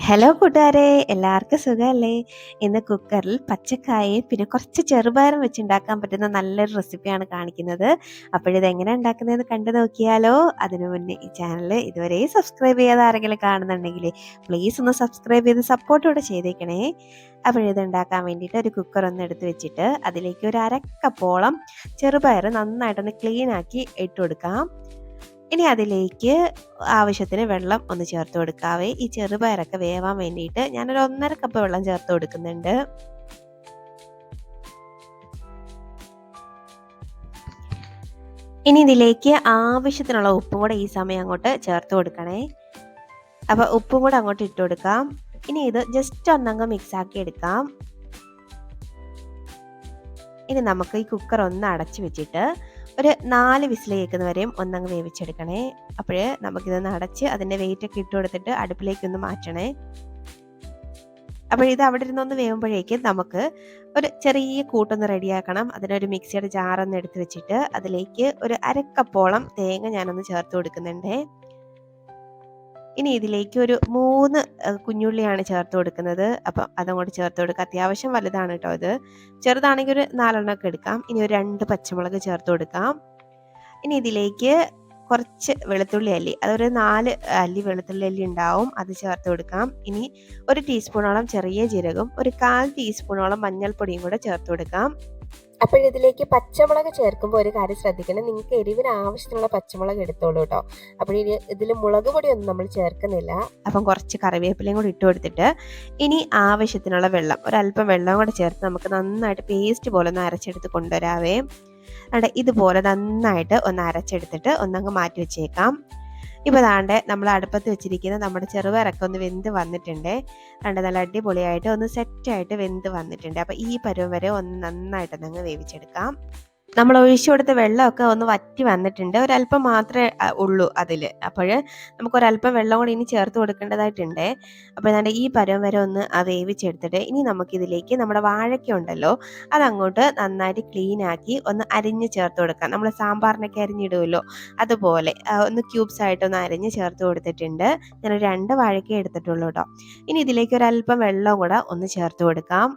Hello കൂട്ടുകാരെ, എല്ലാവർക്കും സുഖമല്ലേ? ഇന്ന് കുക്കറിൽ പച്ചക്കായയും പിന്നെ കുറച്ച് ചെറുപയറും വെച്ചുണ്ടാക്കാൻ പറ്റുന്ന നല്ലൊരു റെസിപ്പിയാണ് കാണിക്കുന്നത്. അപ്പോഴിത് എങ്ങനെ ഉണ്ടാക്കുന്നതെന്ന് കണ്ടു നോക്കിയാലോ? അതിനു മുന്നേ ഈ ചാനൽ ഇതുവരെ സബ്സ്ക്രൈബ് ചെയ്യാതെ ആരെങ്കിലും കാണുന്നുണ്ടെങ്കിൽ പ്ലീസ് ഒന്ന് സബ്സ്ക്രൈബ് ചെയ്ത് സപ്പോർട്ടോടെ ചെയ്തേക്കണേ. അപ്പോഴിത് ഉണ്ടാക്കാൻ വേണ്ടിയിട്ട് ഒരു കുക്കർ ഒന്ന് എടുത്ത് വെച്ചിട്ട് അതിലേക്ക് ഒരു അരക്കപ്പോളം ചെറുപയർ നന്നായിട്ടൊന്ന് ക്ലീൻ ആക്കി ഇട്ട് കൊടുക്കാം. ഇനി അതിലേക്ക് ആവശ്യത്തിന് വെള്ളം ഒന്ന് ചേർത്ത് കൊടുക്കാവേ. ഈ ചെറുപയറൊക്കെ വേവാൻ വേണ്ടിയിട്ട് ഞാനൊരു 1.5 കപ്പ് വെള്ളം ചേർത്ത് കൊടുക്കുന്നുണ്ട്. ഇനി ഇതിലേക്ക് ആവശ്യത്തിനുള്ള ഉപ്പും കൂടെ ഈ സമയം അങ്ങോട്ട് ചേർത്ത് കൊടുക്കണേ. അപ്പോൾ ഉപ്പും കൂടെ അങ്ങോട്ട് ഇട്ട് കൊടുക്കാം. ഇനി ഇത് ജസ്റ്റ് ഒന്നങ്ങ് മിക്സ് ആക്കി എടുക്കാം. ഇനി നമുക്ക് ഈ കുക്കർ ഒന്ന് അടച്ചു വെച്ചിട്ട് ഒരു 4 വിസിൽ കേൾക്കുന്നവരെയും ഒന്നങ്ങ് വേവിച്ചെടുക്കണേ. അപ്പോഴേ നമുക്കിതൊന്ന് അടച്ച് അതിൻ്റെ വെയിറ്റ് ഒക്കെ ഇട്ട് കൊടുത്തിട്ട് അടുപ്പിലേക്കൊന്ന് മാറ്റണേ. അപ്പോൾ ഇത് അവിടെ ഇരുന്നൊന്ന് വേവുമ്പോഴേക്കും നമുക്ക് ഒരു ചെറിയ കൂട്ടൊന്ന് റെഡിയാക്കണം. അതിനൊരു മിക്സിയുടെ ജാറൊന്ന് എടുത്ത് വെച്ചിട്ട് അതിലേക്ക് ഒരു അരക്കപ്പോളം തേങ്ങ ഞാനൊന്ന് ചേർത്ത് കൊടുക്കുന്നുണ്ട്. ഇനി ഇതിലേക്ക് ഒരു 3 കുഞ്ഞുള്ളിയാണ് ചേർത്ത് കൊടുക്കുന്നത്. അപ്പം അതങ്ങോട്ട് ചേർത്ത് കൊടുക്കുക. അത്യാവശ്യം വലുതാണ് കേട്ടോ ഇത്. ചെറുതാണെങ്കിൽ ഒരു 4 എണ്ണമൊക്കെ എടുക്കാം. ഇനി ഒരു 2 പച്ചമുളക് ചേർത്ത് കൊടുക്കാം. ഇനി ഇതിലേക്ക് കുറച്ച് വെളുത്തുള്ളി അല്ലി, അതൊരു 4 അല്ലി വെളുത്തുള്ളി അല്ലി ഉണ്ടാവും, അത് ചേർത്ത് കൊടുക്കാം. ഇനി ഒരു ടീസ്പൂണോളം ചെറിയ ജീരകം, ഒരു 1/4 ടീസ്പൂണോളം മഞ്ഞൾപ്പൊടിയും കൂടെ ചേർത്ത് കൊടുക്കാം. അപ്പോഴിതിലേക്ക് പച്ചമുളക് ചേർക്കുമ്പോൾ ഒരു കാര്യം ശ്രദ്ധിക്കണം, നിങ്ങൾക്ക് എരിവിന് ആവശ്യത്തിനുള്ള പച്ചമുളക് എടുത്തോളൂ കേട്ടോ. അപ്പോൾ ഇതിൽ മുളക് പൊടിയൊന്നും നമ്മൾ ചേർക്കുന്നില്ല. അപ്പം കുറച്ച് കറിവേപ്പിലയും കൂടി ഇട്ട് കൊടുത്തിട്ട് ഇനി ആവശ്യത്തിനുള്ള വെള്ളം, ഒരല്പം വെള്ളം കൂടെ ചേർത്ത് നമുക്ക് നന്നായിട്ട് പേസ്റ്റ് പോലെ ഒന്ന് അരച്ചെടുത്ത് കൊണ്ടുവരാവേ. അവിടെ ഇതുപോലെ നന്നായിട്ട് ഒന്ന് അരച്ചെടുത്തിട്ട് ഒന്നങ്ങ് മാറ്റി വെച്ചേക്കാം. ഇപ്പോൾ ദാണ്ടെ നമ്മൾ അടുപ്പത്ത് വെച്ചിരിക്കുന്ന നമ്മുടെ ചെറുപയറൊക്കെ ഒന്ന് വെന്ത് വന്നിട്ടുണ്ട്. കണ്ട് നല്ല അടിപൊളിയായിട്ട് ഒന്ന് സെറ്റായിട്ട് വെന്ത് വന്നിട്ടുണ്ട്. അപ്പോൾ ഈ പരുവം വരെ ഒന്ന് നന്നായിട്ടൊന്നങ്ങ് വേവിച്ചെടുക്കാം. നമ്മൾ ഒഴിച്ചു കൊടുത്ത വെള്ളമൊക്കെ ഒന്ന് വറ്റി വന്നിട്ടുണ്ട്. ഒരല്പം മാത്രമേ ഉള്ളൂ അതിൽ. അപ്പോൾ നമുക്കൊരല്പം വെള്ളം കൂടി ഇനി ചേർത്ത് കൊടുക്കേണ്ടതായിട്ടുണ്ട്. അപ്പോൾ ഞാൻ ഈ പരുവം വരെ ഒന്ന് വേവിച്ചെടുത്തിട്ട് ഇനി നമുക്കിതിലേക്ക് നമ്മുടെ വാഴയ്ക്ക ഉണ്ടല്ലോ, അതങ്ങോട്ട് നന്നായിട്ട് ക്ലീൻ ആക്കി ഒന്ന് അരിഞ്ഞ് ചേർത്ത് കൊടുക്കാം. നമ്മൾ സാമ്പാറിനൊക്കെ അരിഞ്ഞിടുമല്ലോ, അതുപോലെ ഒന്ന് ക്യൂബ്സ് ആയിട്ടൊന്ന് അരിഞ്ഞ് ചേർത്ത് കൊടുത്തിട്ടുണ്ട്. ഞാനൊരു 2 വാഴയ്ക്ക എടുത്തിട്ടുള്ളൂ കേട്ടോ. ഇനി ഇതിലേക്ക് ഒരല്പം വെള്ളം കൂടെ ഒന്ന് ചേർത്ത് കൊടുക്കാം.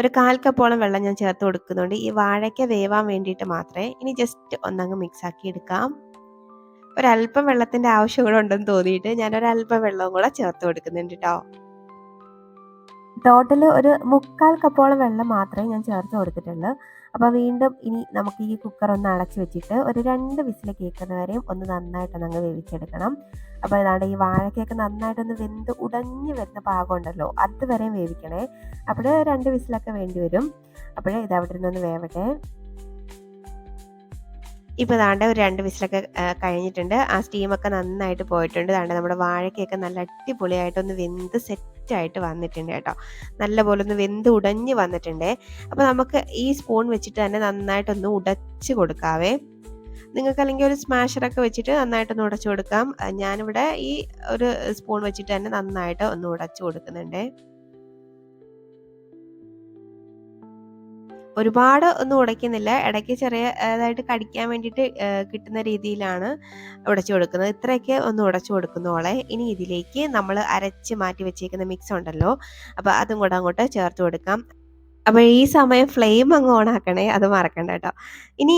ഒരു 1/4 കപ്പോളം വെള്ളം ഞാൻ ചേർത്ത് കൊടുക്കുന്നുണ്ട്. ഈ വാഴയ്ക്ക വേവാൻ വേണ്ടിയിട്ട് മാത്രമേ. ഇനി ജസ്റ്റ് ഒന്നങ്ങ് മിക്സ് ആക്കി എടുക്കാം. ഒരല്പം വെള്ളത്തിൻ്റെ ആവശ്യം കൂടെ ഉണ്ടെന്ന് തോന്നിയിട്ട് ഞാനൊരല്പം വെള്ളവും കൂടെ ചേർത്ത് കൊടുക്കുന്നുണ്ട് കേട്ടോ. ടോട്ടൽ ഒരു 1/4 കപ്പോളം വെള്ളം മാത്രമേ ഞാൻ ചേർത്ത് കൊടുത്തിട്ടുള്ളൂ. അപ്പോൾ വീണ്ടും ഇനി നമുക്ക് ഈ കുക്കർ ഒന്ന് അടച്ചു വെച്ചിട്ട് ഒരു 2 വിസിൽ കേൾക്കുന്നവരെയും ഒന്ന് നന്നായിട്ടൊന്നങ്ങ് വേവിച്ചെടുക്കണം. അപ്പോൾ ഇതാണ് ഈ വാഴയ്ക്കൊക്കെ നന്നായിട്ടൊന്ന് വെന്ത് ഉടഞ്ഞ് വരുന്ന പാകമുണ്ടല്ലോ, അതുവരെയും വേവിക്കണേ. അപ്പോൾ 2 വിസിലൊക്കെ വേണ്ടി വരും. അപ്പോഴേ ഇത് അവിടെ ഇരുന്നൊന്ന് വേവട്ടെ. ഇപ്പോൾ ദാണ്ടെ ഒരു 2 വിസിലൊക്കെ കഴിഞ്ഞിട്ടുണ്ട്. ആ സ്റ്റീമൊക്കെ നന്നായിട്ട് പോയിട്ടുണ്ട്. ദാണ്ടെ നമ്മുടെ വാഴയ്ക്കൊക്കെ നല്ല അടിപൊളിയായിട്ടൊന്ന് വെന്ത് സെറ്റായിട്ട് വന്നിട്ടുണ്ട് കേട്ടോ. നല്ലപോലെ ഒന്ന് വെന്ത് ഉടഞ്ഞ് വന്നിട്ടുണ്ട്. അപ്പോൾ നമുക്ക് ഈ സ്പൂൺ വെച്ചിട്ട് തന്നെ നന്നായിട്ടൊന്ന് ഉടച്ച് കൊടുക്കാവേ. നിങ്ങൾക്ക് അല്ലെങ്കിൽ ഒരു സ്മാഷറൊക്കെ വെച്ചിട്ട് നന്നായിട്ടൊന്ന് ഉടച്ചു കൊടുക്കാം. ഞാനിവിടെ ഈ ഒരു സ്പൂൺ വെച്ചിട്ട് തന്നെ നന്നായിട്ട് ഒന്ന് ഉടച്ചു കൊടുക്കുന്നുണ്ട്. ഒരുപാട് ഒന്നും ഉടയ്ക്കുന്നില്ല, ഇടയ്ക്ക് ചെറിയതായിട്ട് കടിക്കാൻ വേണ്ടിയിട്ട് കിട്ടുന്ന രീതിയിലാണ് ഉടച്ചു കൊടുക്കുന്നത്. ഇത്രയൊക്കെ ഒന്ന് ഉടച്ചു കൊടുക്കുന്നോളെ. ഇനി ഇതിലേക്ക് നമ്മൾ അരച്ച് മാറ്റി വെച്ചേക്കുന്ന മിക്സ് ഉണ്ടല്ലോ, അപ്പോൾ അതും കൂടെ അങ്ങോട്ട് ചേർത്ത് കൊടുക്കാം. അപ്പോൾ ഈ സമയം ഫ്ലെയിം അങ്ങ് ഓൺ ആക്കണേ, അത് മറക്കണ്ട കേട്ടോ. ഇനി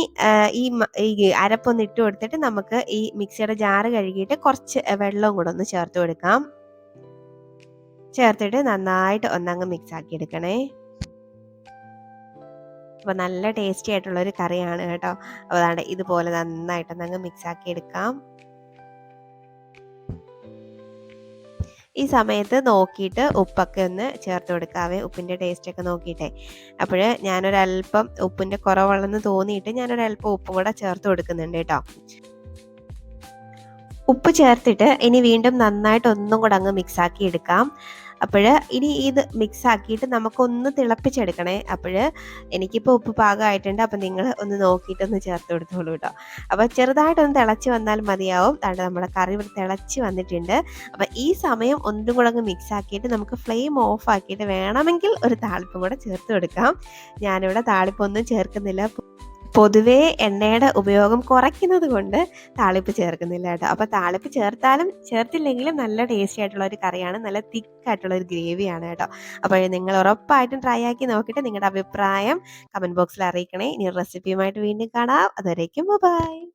ഈ അരപ്പൊന്ന് ഇട്ട് കൊടുത്തിട്ട് നമുക്ക് ഈ മിക്സിയുടെ ജാറ് കഴുകിയിട്ട് കുറച്ച് വെള്ളവും കൂടെ ഒന്ന് ചേർത്ത് കൊടുക്കാം. ചേർത്തിട്ട് നന്നായിട്ട് ഒന്നങ്ങ് മിക്സ് ആക്കി എടുക്കണേ. അപ്പോൾ നല്ല ടേസ്റ്റി ആയിട്ടുള്ളൊരു കറിയാണ് കേട്ടോ. അപ്പോൾ അതാണ് ഇതുപോലെ നന്നായിട്ടൊന്നങ്ങ് മിക്സ് ആക്കി എടുക്കാം. ഈ സമയത്ത് നോക്കിയിട്ട് ഉപ്പൊക്കെ ഒന്ന് ചേർത്ത് കൊടുക്കാവേ, ഉപ്പിൻ്റെ ടേസ്റ്റൊക്കെ നോക്കിയിട്ടേ. അപ്പോൾ ഞാനൊരല്പം ഉപ്പിൻ്റെ കുറവുള്ളെന്ന് തോന്നിയിട്ട് ഞാനൊരല്പം ഉപ്പും കൂടെ ചേർത്ത് കൊടുക്കുന്നുണ്ട് കേട്ടോ. ഉപ്പ് ചേർത്തിട്ട് ഇനി വീണ്ടും നന്നായിട്ട് ഒന്നും കൂടെ അങ്ങ് മിക്സാക്കി എടുക്കാം. അപ്പോൾ ഇനി ഇത് മിക്സ് ആക്കിയിട്ട് നമുക്കൊന്ന് തിളപ്പിച്ചെടുക്കണേ. അപ്പോൾ എനിക്കിപ്പോൾ ഉപ്പ് പാകമായിട്ടുണ്ട്. അപ്പോൾ നിങ്ങൾ ഒന്ന് നോക്കിയിട്ടൊന്ന് ചേർത്ത് കൊടുത്തോളൂ കേട്ടോ. അപ്പോൾ ചെറുതായിട്ടൊന്ന് തിളച്ച് വന്നാൽ മതിയാവും. അതാണ്ട് നമ്മുടെ കറി ഇവിടെ തിളച്ച് വന്നിട്ടുണ്ട്. അപ്പോൾ ഈ സമയം ഒന്നും കൂടെ അങ്ങ് മിക്സ് ആക്കിയിട്ട് നമുക്ക് ഫ്ലെയിം ഓഫ് ആക്കിയിട്ട് വേണമെങ്കിൽ ഒരു താളിപ്പും കൂടെ ചേർത്ത് കൊടുക്കാം. ഞാനിവിടെ താളിപ്പൊന്നും ചേർക്കുന്നില്ല. പൊതുവേ എണ്ണയുടെ ഉപയോഗം കുറയ്ക്കുന്നത് കൊണ്ട് താളിപ്പ് ചേർക്കുന്നില്ല കേട്ടോ. അപ്പോൾ താളിപ്പ് ചേർത്താലും ചേർത്തില്ലെങ്കിലും നല്ല ടേസ്റ്റി ആയിട്ടുള്ള ഒരു കറിയാണ്. നല്ല തിക്കായിട്ടുള്ള ഒരു ഗ്രേവിയാണ് കേട്ടോ. അപ്പോൾ നിങ്ങൾ ഉറപ്പായിട്ടും ട്രൈ ആക്കി നോക്കിയിട്ട് നിങ്ങളുടെ അഭിപ്രായം കമൻറ്റ് ബോക്സിൽ അറിയിക്കണേ. ഇനി റെസിപ്പിയുമായിട്ട് വീണ്ടും കാണാം. അതുവരേക്കും ബൈ.